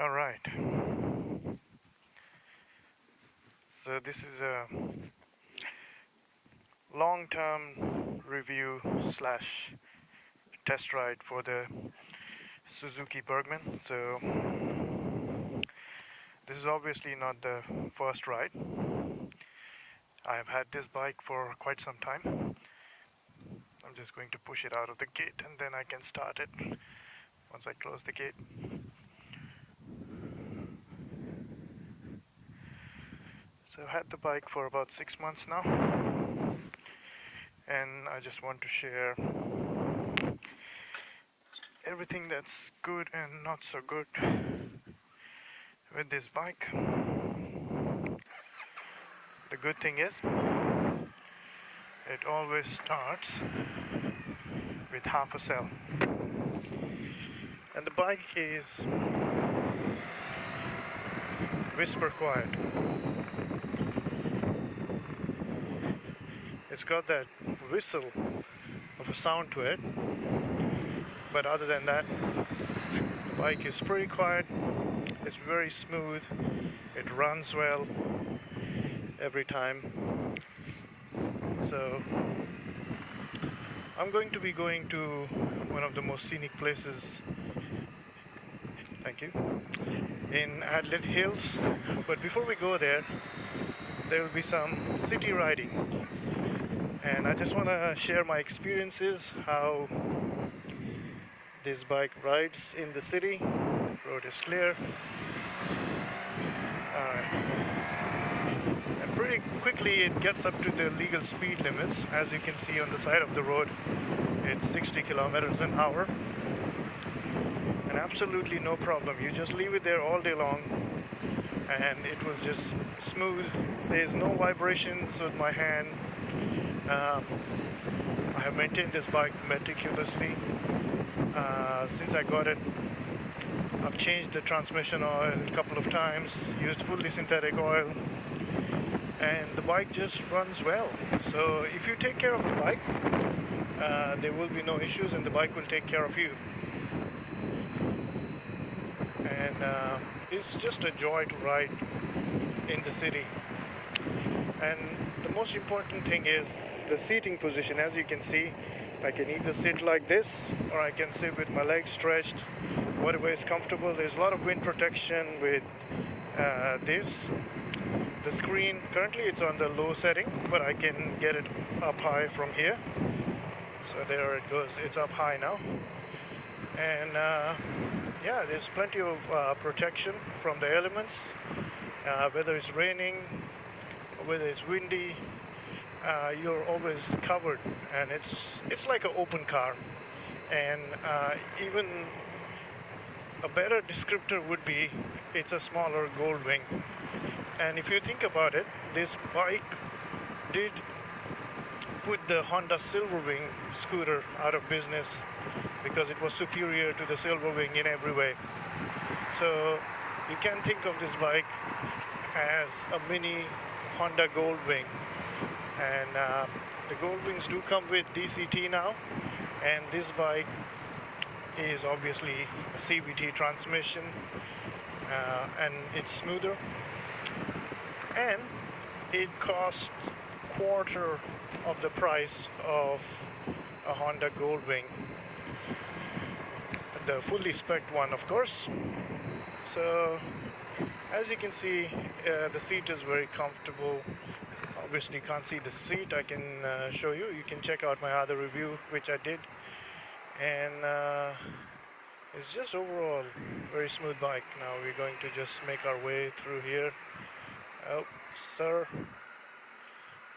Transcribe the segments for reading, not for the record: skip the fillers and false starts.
All right. So this is a long-term review slash test ride for the Suzuki Burgman. So this is obviously not the first ride. I have had this bike for quite some time. I'm just going to push it out of the gate and then I can start it once I close the gate. So I've had the bike for about 6 months now, and I just want to share everything that's good and not so good with this bike. The good thing is it always starts with half a cell, and the bike is whisper quiet. It's got that whistle of a sound to it, but other than that, the bike is pretty quiet. It's very smooth. It runs well every time. So I'm going to be going to one of the most scenic places, thank you, in Adelaide Hills. But before we go there, there will be some city riding. And I just want to share my experiences, how this bike rides in the city. Road is clear. And pretty quickly it gets up to the legal speed limits. As you can see on the side of the road, it's 60 kilometers an hour. And absolutely no problem. You just leave it there all day long and it was just smooth. There's no vibrations with my hand. I have maintained this bike meticulously since I got it. I've changed the transmission oil a couple of times, used fully synthetic oil, and the bike just runs well. So if you take care of the bike, there will be no issues and the bike will take care of you. And it's just a joy to ride in the city. And the most important thing is the seating position. As you can see, I can either sit like this or I can sit with my legs stretched, whatever is comfortable. There's a lot of wind protection with this. The screen, currently it's on the low setting, but I can get it up high from here. So there it goes, it's up high now. And yeah, there's plenty of protection from the elements, whether it's raining, whether it's windy, you're always covered, and it's like an open car. And even a better descriptor would be it's a smaller gold wing. And if you think about it, this bike did put the Honda Silverwing scooter out of business because it was superior to the Silverwing in every way. So you can think of this bike as a mini Honda Goldwing. And the Goldwings do come with DCT now, and this bike is obviously a CVT transmission, and it's smoother, and it costs quarter of the price of a Honda Goldwing, the fully spec one, of course. So as you can see, the seat is very comfortable. Obviously you can't see the seat. I can show you. You can check out my other review, which I did. And it's just overall very smooth bike. Now we're going to just make our way through here. Oh, sir,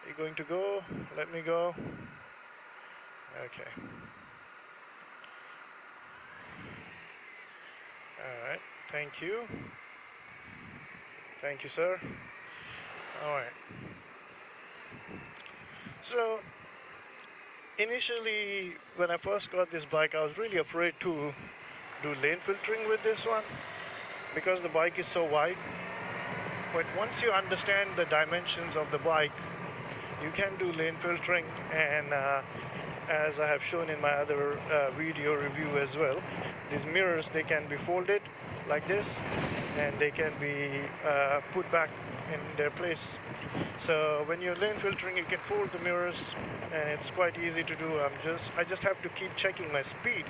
you're going to go? Let me go. Okay. Alright, thank you. Thank you, sir. Alright. So, initially, when I first got this bike, I was really afraid to do lane filtering with this one because the bike is so wide. But once you understand the dimensions of the bike, you can do lane filtering, and as I have shown in my other video review as well, these mirrors, they can be folded like this, and they can be put back in their place. So when you're lane filtering, you can fold the mirrors, and it's quite easy to do. I just have to keep checking my speed,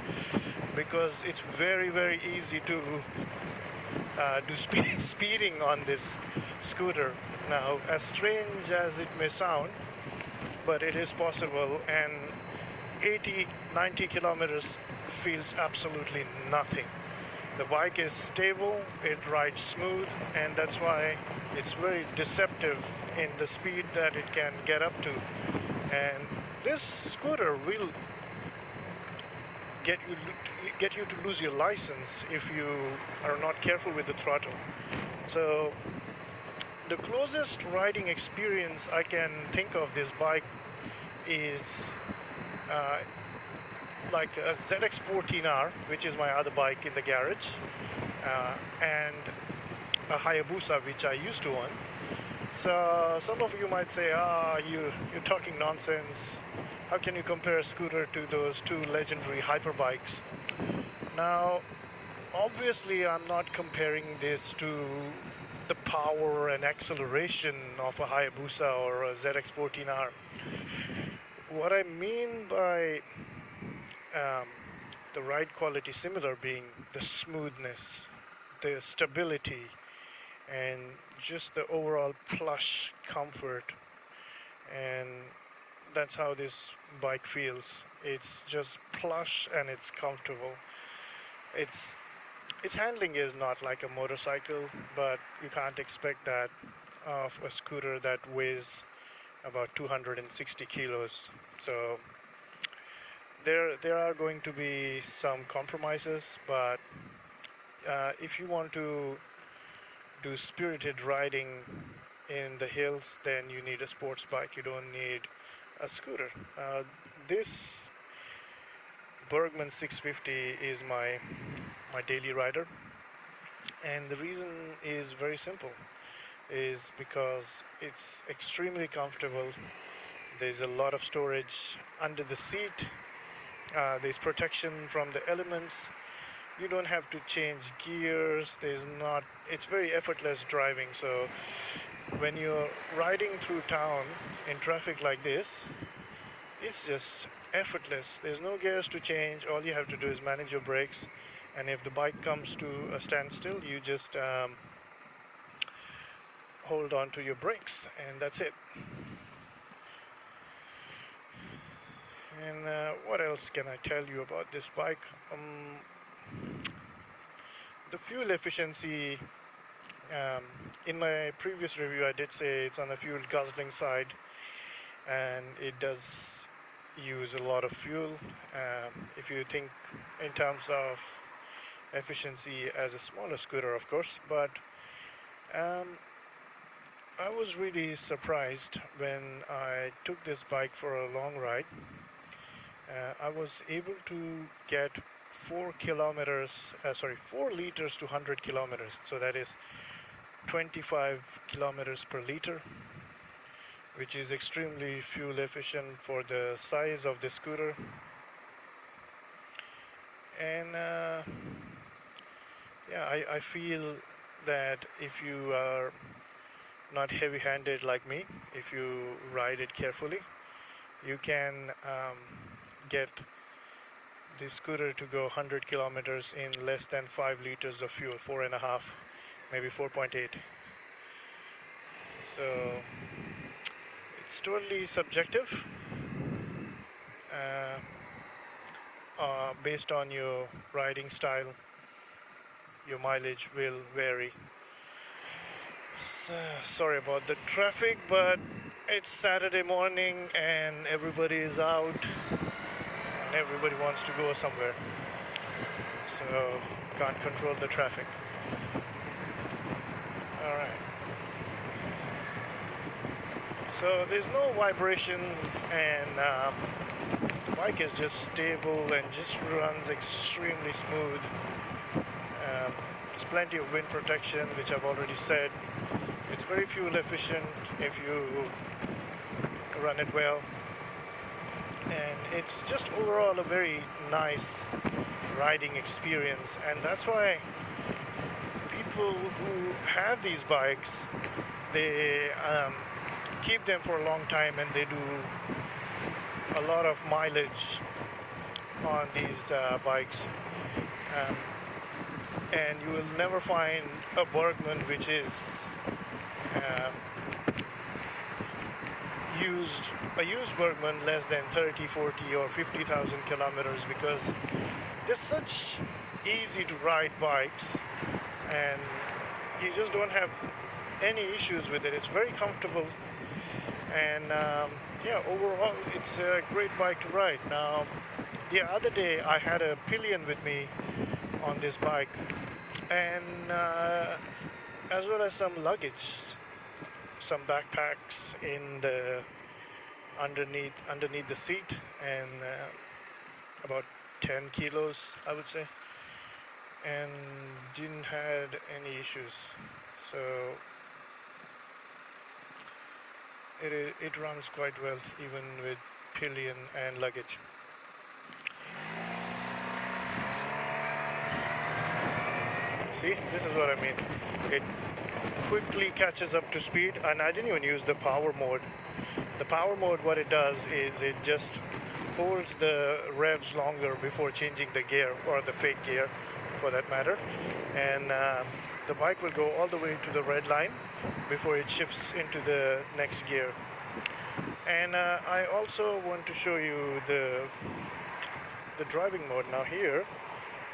because it's very easy to do speeding on this scooter. Now, as strange as it may sound, but it is possible, and 80, 90 kilometers feels absolutely nothing. The bike is stable, it rides smooth, and that's why it's very deceptive in the speed that it can get up to. And this scooter will get you to lose your license if you are not careful with the throttle. So the closest riding experience I can think of this bike is uh, like a ZX14R, which is my other bike in the garage, and a Hayabusa, which I used to own. So some of you might say, you're talking nonsense. How can you compare a scooter to those two legendary hyperbikes? Now, obviously, I'm not comparing this to the power and acceleration of a Hayabusa or a ZX14R. What I mean by the ride quality similar being the smoothness, the stability, and just the overall plush comfort. And that's how this bike feels. It's just plush and it's comfortable. Its handling is not like a motorcycle, but you can't expect that of a scooter that weighs about 260 kilos. So there are going to be some compromises, but if you want to do spirited riding in the hills, then you need a sports bike. You don't need a scooter. This Burgman 650 is my daily rider, and the reason is very simple, is because it's extremely comfortable. There's a lot of storage under the seat. There's protection from the elements. You don't have to change gears. It's very effortless driving. So when you're riding through town in traffic like this, it's just effortless. There's no gears to change. All you have to do is manage your brakes, and if the bike comes to a standstill, you just hold on to your brakes, and that's it. And what else can I tell you about this bike? The fuel efficiency, in my previous review I did say it's on the fuel guzzling side, and it does use a lot of fuel. If you think in terms of efficiency as a smaller scooter, of course, but I was really surprised when I took this bike for a long ride. I was able to get 4 liters to 100 kilometers. So that is 25 kilometers per liter, which is extremely fuel efficient for the size of the scooter. And I feel that if you are not heavy-handed like me, if you ride it carefully, you can get the scooter to go 100 kilometers in less than 5 liters of fuel, 4.5, maybe 4.8. So it's totally subjective. Based on your riding style, your mileage will vary. Sorry about the traffic, but it's Saturday morning and everybody is out and everybody wants to go somewhere, so can't control the traffic. Alright, so there's no vibrations, and the bike is just stable and just runs extremely smooth. There's plenty of wind protection, which I've already said. It's very fuel efficient if you run it well, and it's just overall a very nice riding experience, and that's why people who have these bikes, they keep them for a long time and they do a lot of mileage on these bikes. Um, and you will never find a Burgman which is um, a used Burgman less than 30, 40 or 50,000 kilometers, because they're such easy to ride bikes and you just don't have any issues with it. It's very comfortable and yeah, overall it's a great bike to ride. Now, the other day I had a pillion with me on this bike, and as well as some luggage, some backpacks in the underneath the seat, and about 10 kilos I would say, and didn't had any issues. So it runs quite well even with pillion and luggage. See, this is what I mean. It quickly catches up to speed, and I didn't even use the power mode. The power mode, what it does is it just holds the revs longer before changing the gear, or the fake gear for that matter, and the bike will go all the way to the red line before it shifts into the next gear. And I also want to show you the driving mode. Now here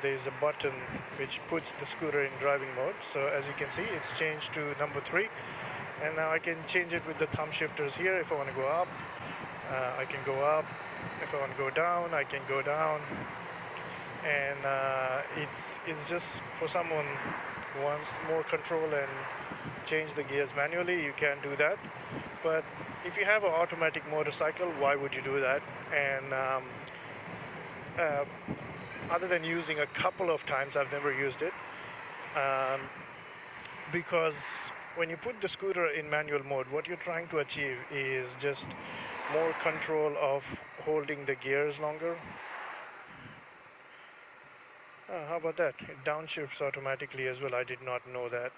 there is a button which puts the scooter in driving mode. So as you can see, it's changed to number 3, and now I can change it with the thumb shifters here. If I want to go up, I can go up. If I want to go down, I can go down. And it's just for someone who wants more control and change the gears manually, you can do that. But if you have an automatic motorcycle, why would you do that? And other than using a couple of times, I've never used it, because when you put the scooter in manual mode, what you're trying to achieve is just more control of holding the gears longer. How about that? It downshifts automatically as well. I did not know that.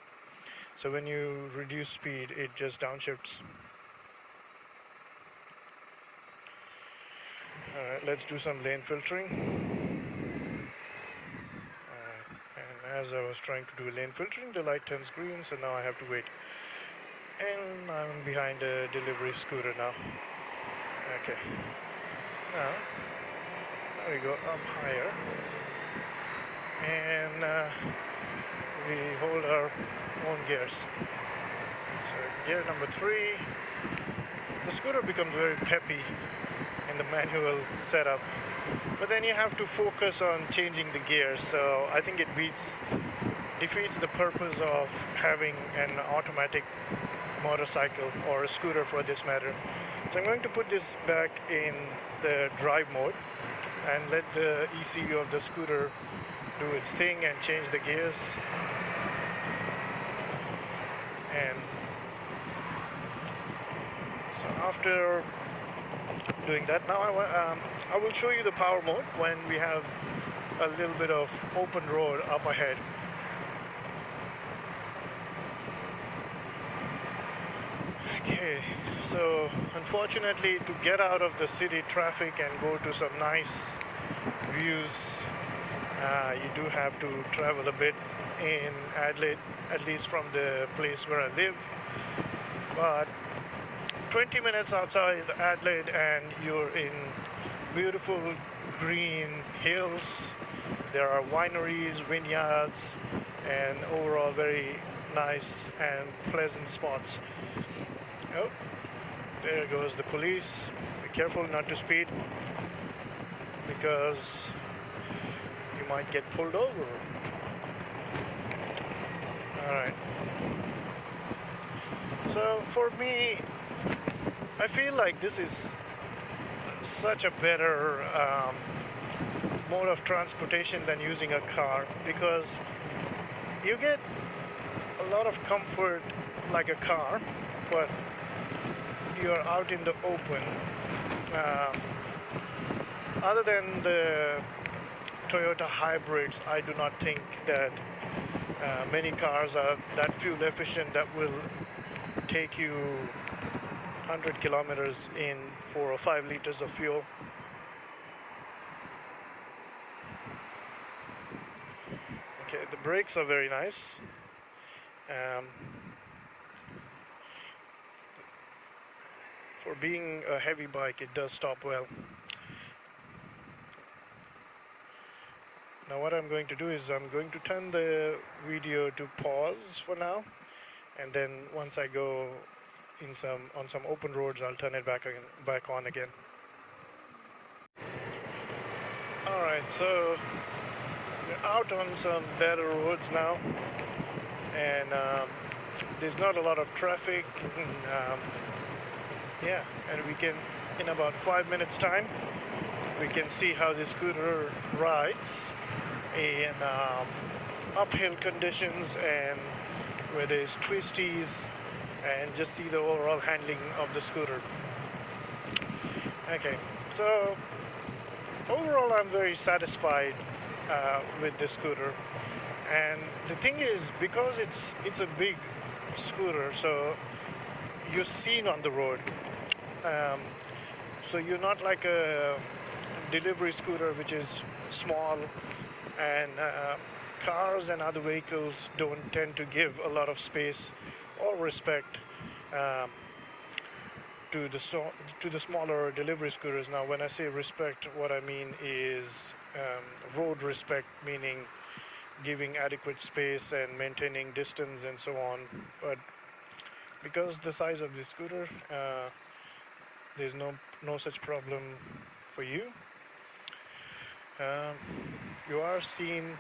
So when you reduce speed, it just downshifts. Alright, let's do some lane filtering. And as I was trying to do lane filtering, the light turns green, so now I have to wait. And I'm behind a delivery scooter now. Okay. Now we go up higher. And we hold our own gears. So gear number 3, the scooter becomes very peppy in the manual setup, but then you have to focus on changing the gears. So I think it defeats the purpose of having an automatic motorcycle, or a scooter for this matter. So I'm going to put this back in the drive mode and let the ECU of the scooter do its thing and change the gears. And so after doing that, now I will show you the power mode when we have a little bit of open road up ahead. Okay, so unfortunately, to get out of the city traffic and go to some nice views, you do have to travel a bit in Adelaide, at least from the place where I live. But 20 minutes outside Adelaide and you're in beautiful green hills. There are wineries, vineyards, and overall very nice and pleasant spots. Oh, there goes the police. Be careful not to speed, because you might get pulled over. Alright. So for me, I feel like this is such a better mode of transportation than using a car, because you get a lot of comfort like a car, but you're out in the open. Other than the Toyota hybrids, I do not think that Many cars are that fuel efficient that will take you 100 kilometers in 4 or 5 liters of fuel. Okay, the brakes are very nice. For being a heavy bike, it does stop well. Now what I'm going to do is I'm going to turn the video to pause for now, and then once I go on some open roads, I'll turn it back on again. Alright, so we're out on some better roads now, and there's not a lot of traffic. Yeah, and we can, in about 5 minutes time, we can see how the scooter rides in uphill conditions and where there's twisties, and just see the overall handling of the scooter. Okay, so overall I'm very satisfied with the scooter, and the thing is, because it's a big scooter, so you're seen on the road. So you're not like a delivery scooter which is small, and cars and other vehicles don't tend to give a lot of space or respect to the smaller delivery scooters. Now when I say respect, what I mean is road respect, meaning giving adequate space and maintaining distance and so on. But because the size of the scooter, there's no such problem for you. You are seen,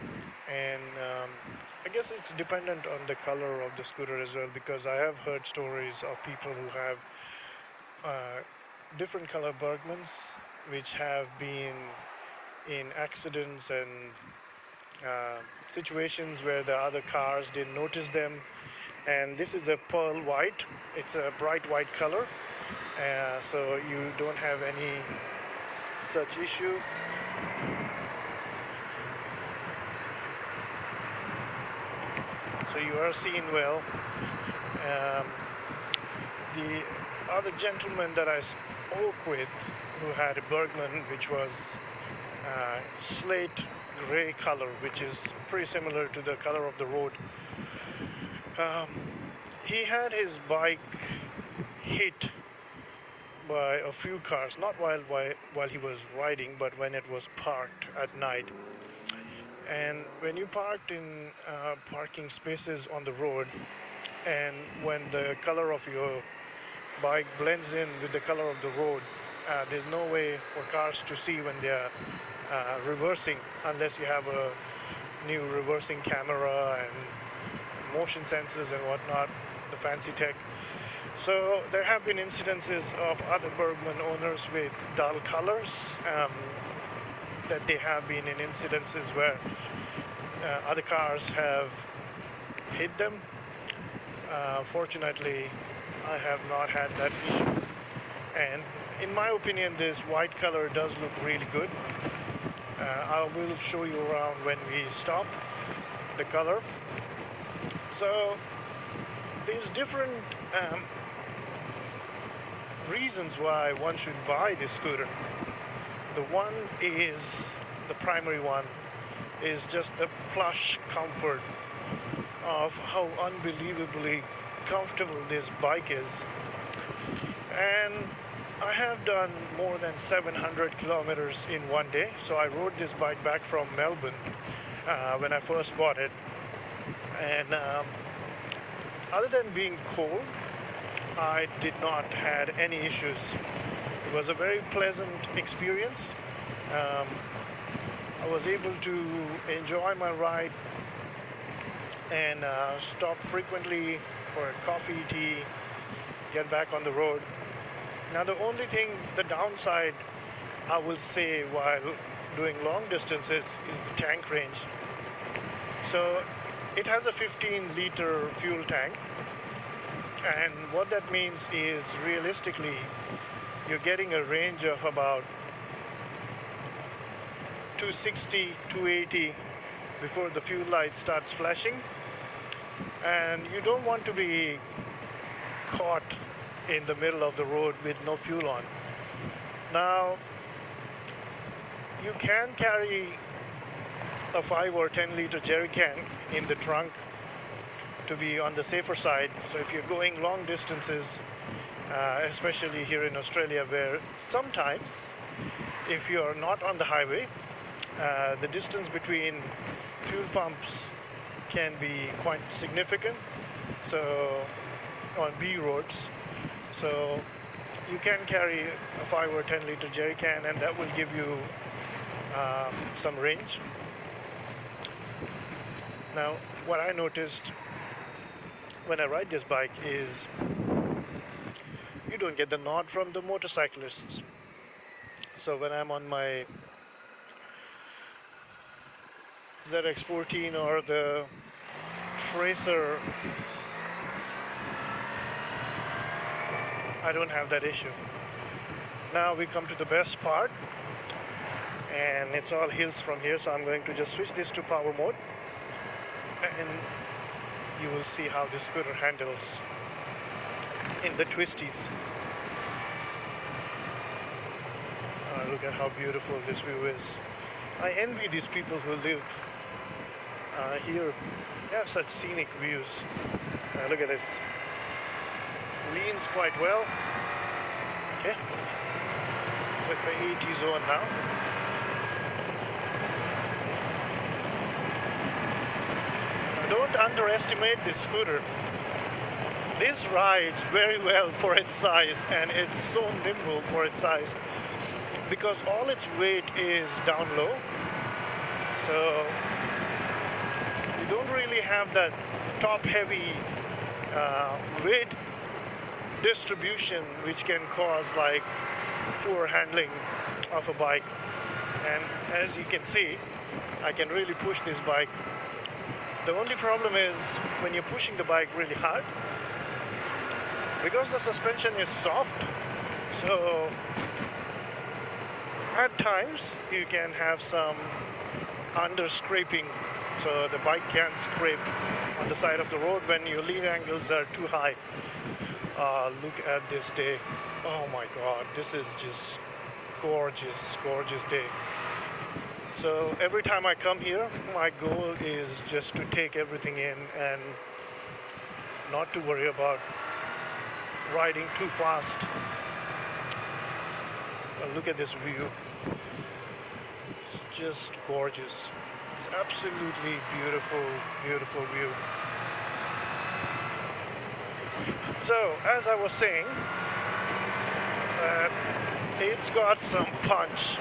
and I guess it's dependent on the color of the scooter as well, because I have heard stories of people who have different color Burgmans which have been in accidents and situations where the other cars didn't notice them. And this is a pearl white, it's a bright white color, so you don't have any such issue. So you are seen well. The other gentleman that I spoke with, who had a Burgman which was slate gray color, which is pretty similar to the color of the road, he had his bike hit by a few cars, not while he was riding, but when it was parked at night. And when you parked in parking spaces on the road, and when the color of your bike blends in with the color of the road, there's no way for cars to see when they're reversing, unless you have a new reversing camera and motion sensors and whatnot, the fancy tech. So there have been incidences of other Burgman owners with dull colors, that they have been in incidences where other cars have hit them. Fortunately, I have not had that issue, and in my opinion this white color does look really good. I will show you around when we stop the color. So there's different reasons why one should buy this scooter. The one is, the primary one, is just the plush comfort of how unbelievably comfortable this bike is. And I have done more than 700 kilometers in one day. So I rode this bike back from Melbourne when I first bought it. And other than being cold, I did not had any issues. It was a very pleasant experience. I was able to enjoy my ride and stop frequently for a coffee, tea, get back on the road. Now the only thing, the downside I will say while doing long distances, is the tank range. So it has a 15-liter fuel tank, and what that means is, realistically, you're getting a range of about 260, 280 before the fuel light starts flashing. and you don't want to be caught in the middle of the road with no fuel on. Now, you can carry a 5 or 10 liter jerry can in the trunk to be on the safer side. So if you're going long distances, especially here in Australia, where sometimes if you're not on the highway, the distance between fuel pumps can be quite significant, so on B roads. So you can carry a 5 or 10 liter jerry can, and that will give you some range. Now, what I noticed when I ride this bike is you don't get the nod from the motorcyclists. So when I'm on my ZX14 or the Tracer, I don't have that issue. Now we come to the best part, and it's all hills from here, so I'm going to just switch this to power mode, and you will see how this scooter handles in the twisties. Look at how beautiful this view is. I envy these people who live here. They have such scenic views. Look at this. Leans quite well. Okay. With the 80 zone now. Don't underestimate this scooter. This rides very well for its size, and it's so nimble for its size because all its weight is down low. So you don't really have that top heavy weight distribution which can cause like poor handling of a bike. And as you can see, I can really push this bike. The only problem is when you're pushing the bike really hard, because the suspension is soft, so at times you can have some under scraping, so the bike can't scrape on the side of the road when your lean angles are too high. Look at this day. Oh my god, this is just gorgeous day. So every time I come here, my goal is just to take everything in and not to worry about riding too fast. Look at this view. It's just gorgeous. It's absolutely beautiful view. So, as I was saying, it's got some punch.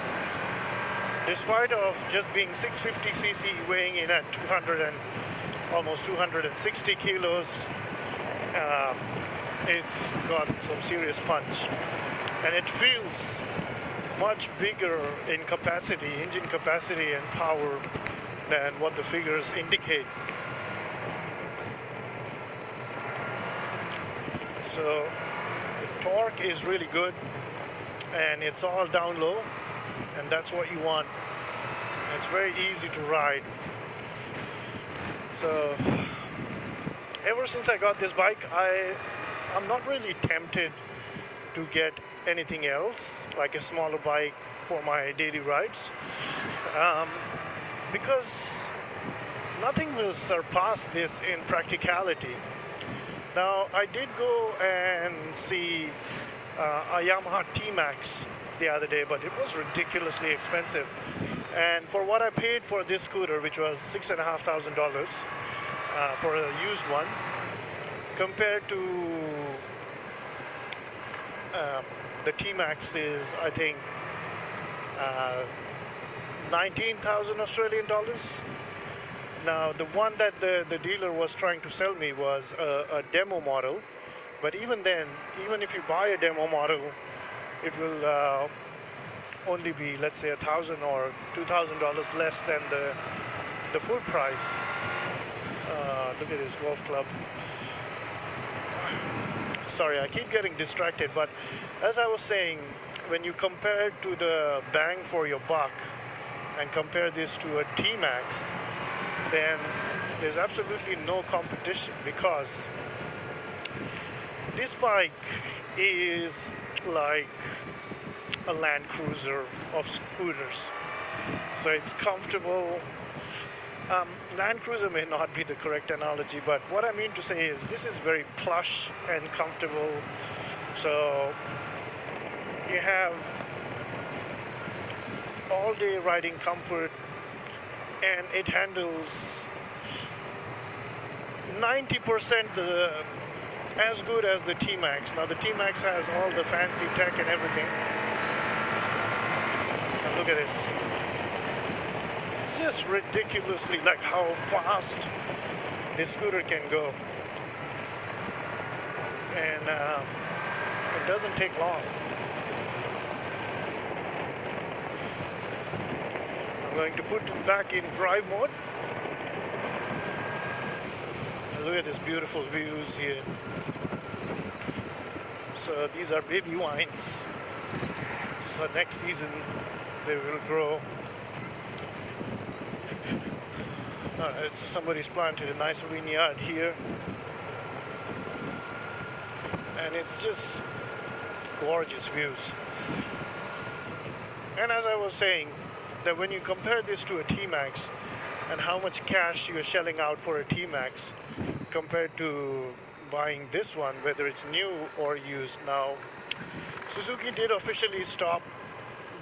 Despite of just being 650cc, weighing in at 200 and almost 260 kilos, it's got some serious punch, and it feels much bigger in capacity, engine capacity and power, than what the figures indicate. So the torque is really good, and it's all down low, and that's what you want. It's very easy to ride. So ever since I got this bike, I'm not really tempted to get anything else, like a smaller bike for my daily rides, because nothing will surpass this in practicality. Now, I did go and see a Yamaha T-Max the other day, but it was ridiculously expensive. And for what I paid for this scooter, which was $6,500 for a used one, compared to the T-Max is, I think, 19,000 Australian dollars. Now, the one that the dealer was trying to sell me was a demo model, but even then, even if you buy a demo model, it will only be, let's say, $1,000 or $2,000 less than the full price. Look at this golf club. Sorry, I keep getting distracted, but as I was saying, when you compare it to the bang for your buck and compare this to a T-Max, then there's absolutely no competition, because this bike is like a Land Cruiser of scooters. So it's comfortable. Land Cruiser may not be the correct analogy, but what I mean to say is this is very plush and comfortable. So you have all day riding comfort, and it handles 90% as good as the T-Max. Now the T-Max has all the fancy tech and everything. And look at this. It's just ridiculously like how fast this scooter can go. And it doesn't take long. I'm going to put it back in drive mode. And look at these beautiful views here. So these are baby vines. So next season they will grow. Somebody's planted a nice vineyard here. And it's just gorgeous views. And as I was saying, that when you compare this to a T-Max and how much cash you're shelling out for a T-Max compared to buying this one, whether it's new or used. Now, Suzuki did officially stop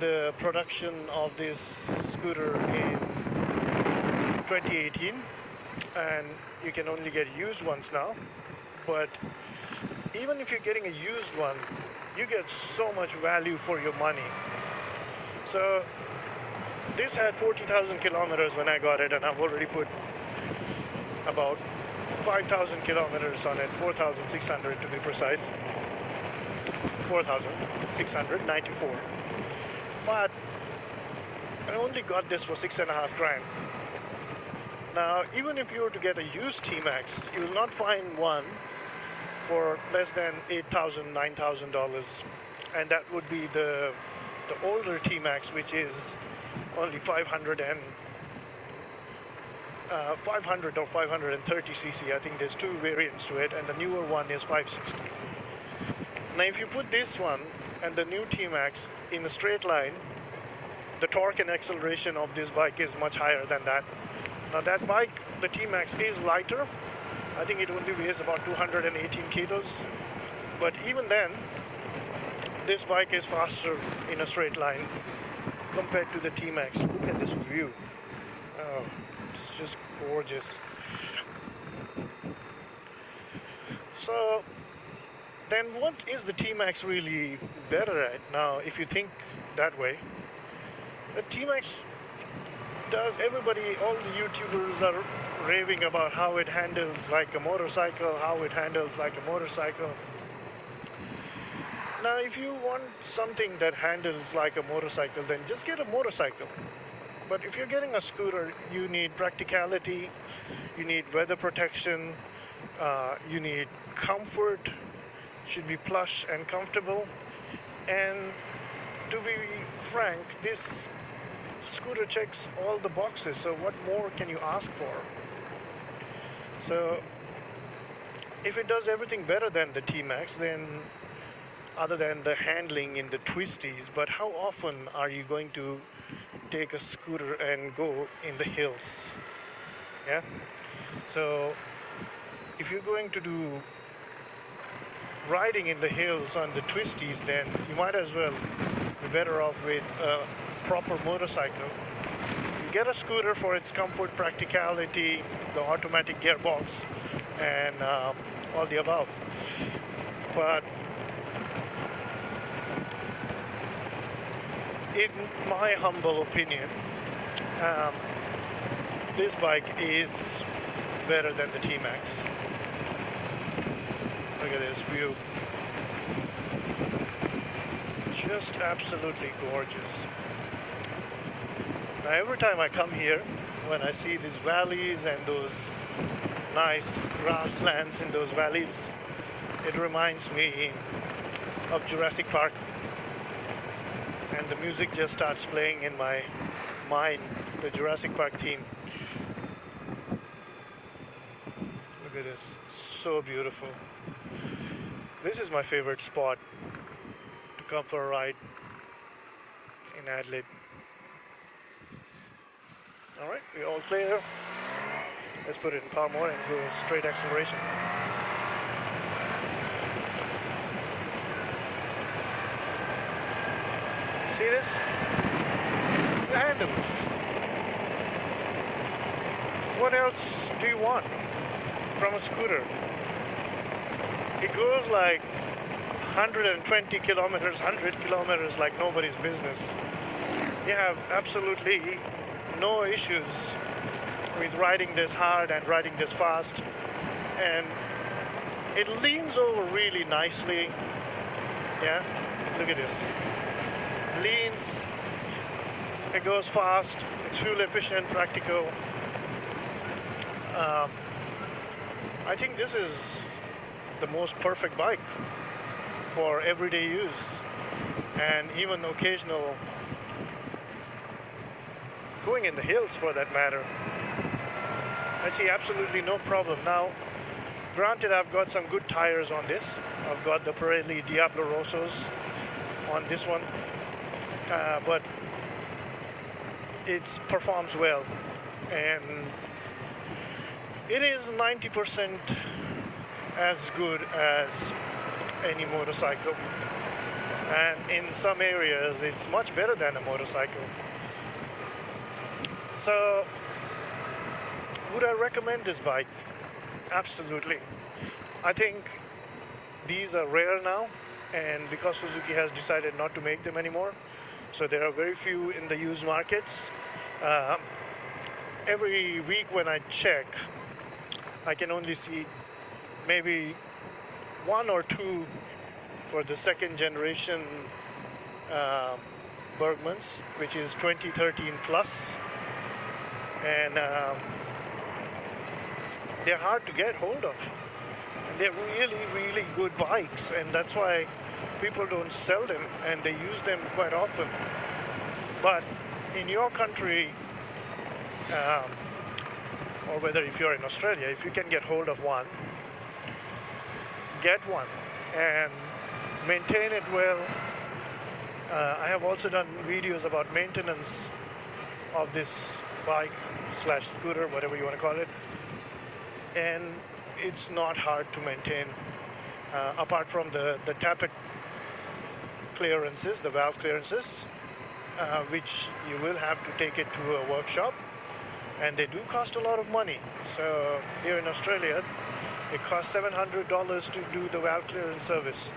the production of this scooter in 2018, and you can only get used ones now. But even if you're getting a used one, you get so much value for your money. So this had 40,000 kilometers when I got it, and I've already put about 5,000 kilometers on it, 4,600 to be precise. 4,694. But I only got this for $6,500. Now, even if you were to get a used T-Max, you will not find one for less than $8,000, $9,000, and that would be the older T-Max, which is only 500 or 530 cc. I think there's two variants to it, and the newer one is 560. Now, if you put this one and the new T-Max in a straight line, the torque and acceleration of this bike is much higher than that. Now, that bike, the T-Max, is lighter. I think it only weighs about 218 kilos. But even then, this bike is faster in a straight line compared to the T-Max. Look at this view. Oh, it's just gorgeous. So then what is the T-Max really better at? Now, if you think that way, the T-Max does, all the YouTubers are raving about how it handles like a motorcycle, Now, if you want something that handles like a motorcycle, then just get a motorcycle. But if you're getting a scooter, you need practicality, you need weather protection, you need comfort, should be plush and comfortable. And to be frank, this scooter checks all the boxes, so what more can you ask for? So if it does everything better than the T-Max, then other than the handling in the twisties, but how often are you going to take a scooter and go in the hills? Yeah. So if you're going to do riding in the hills on the twisties, then you might as well be better off with a proper motorcycle. You get a scooter for its comfort, practicality, the automatic gearbox, and all the above. But in my humble opinion, this bike is better than the T-Max. Look at this view. Just absolutely gorgeous. Now, every time I come here, when I see these valleys and those nice grasslands in those valleys, it reminds me of Jurassic Park. And the music just starts playing in my mind, the Jurassic Park theme. at this. It's so beautiful. This is my favorite spot to come for a ride in Adelaide. Alright, we're all clear. Let's put it in power mode and go straight acceleration. See this? The handles. What else do you want from a scooter? It goes like 120 kilometers, 100 kilometers like nobody's business. You have absolutely no issues with riding this hard and riding this fast. And it leans over really nicely. Yeah, look at this. Leans, it goes fast, it's fuel efficient, practical. I think this is the most perfect bike for everyday use and even occasional going in the hills for that matter. I see absolutely no problem. Now, granted, I've got some good tires on this. I've got the Pirelli Diablo Rossos on this one, but it performs well, and it is 90% as good as any motorcycle, and in some areas it's much better than a motorcycle. So would I recommend this bike? Absolutely. I think these are rare now, and because Suzuki has decided not to make them anymore, so there are very few in the used markets. Every week when I check, I can only see maybe one or two for the second generation Burgmans, which is 2013 plus, and they're hard to get hold of. They're really, really good bikes, and that's why people don't sell them, and they use them quite often. But in your country, or whether if you're in Australia, if you can get hold of one, get one and maintain it well. I have also done videos about maintenance of this bike slash scooter, whatever you want to call it, and it's not hard to maintain, apart from the tappet clearances, the valve clearances, which you will have to take it to a workshop, and they do cost a lot of money. So here in Australia, it costs $700 to do the valve clearance service,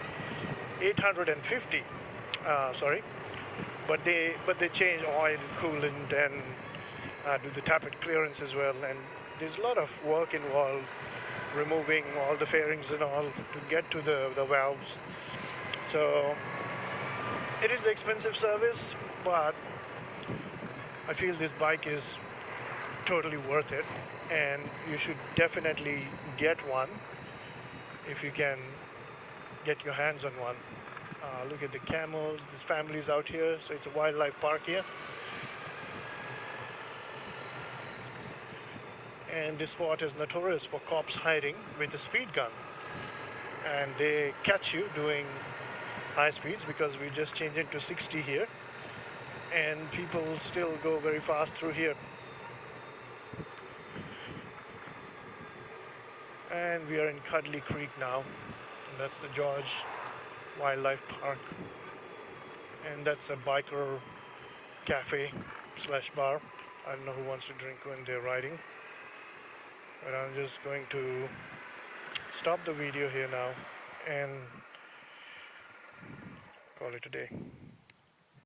$850, but they change oil, coolant, and do the tappet clearance as well, and there's a lot of work involved, removing all the fairings and all to get to the valves. So it is an expensive service, but I feel this bike is totally worth it, and you should definitely get one if you can get your hands on one. Look at the camels, there's families out here, so it's a wildlife park here. And this spot is notorious for cops hiding with a speed gun, and they catch you doing high speeds, because we just changed it to 60 here, and people still go very fast through here. And we are in Cuddly Creek now, and that's the George Wildlife Park, and that's a biker cafe slash bar. I don't know who wants to drink when they're riding, but I'm just going to stop the video here now and call it a day.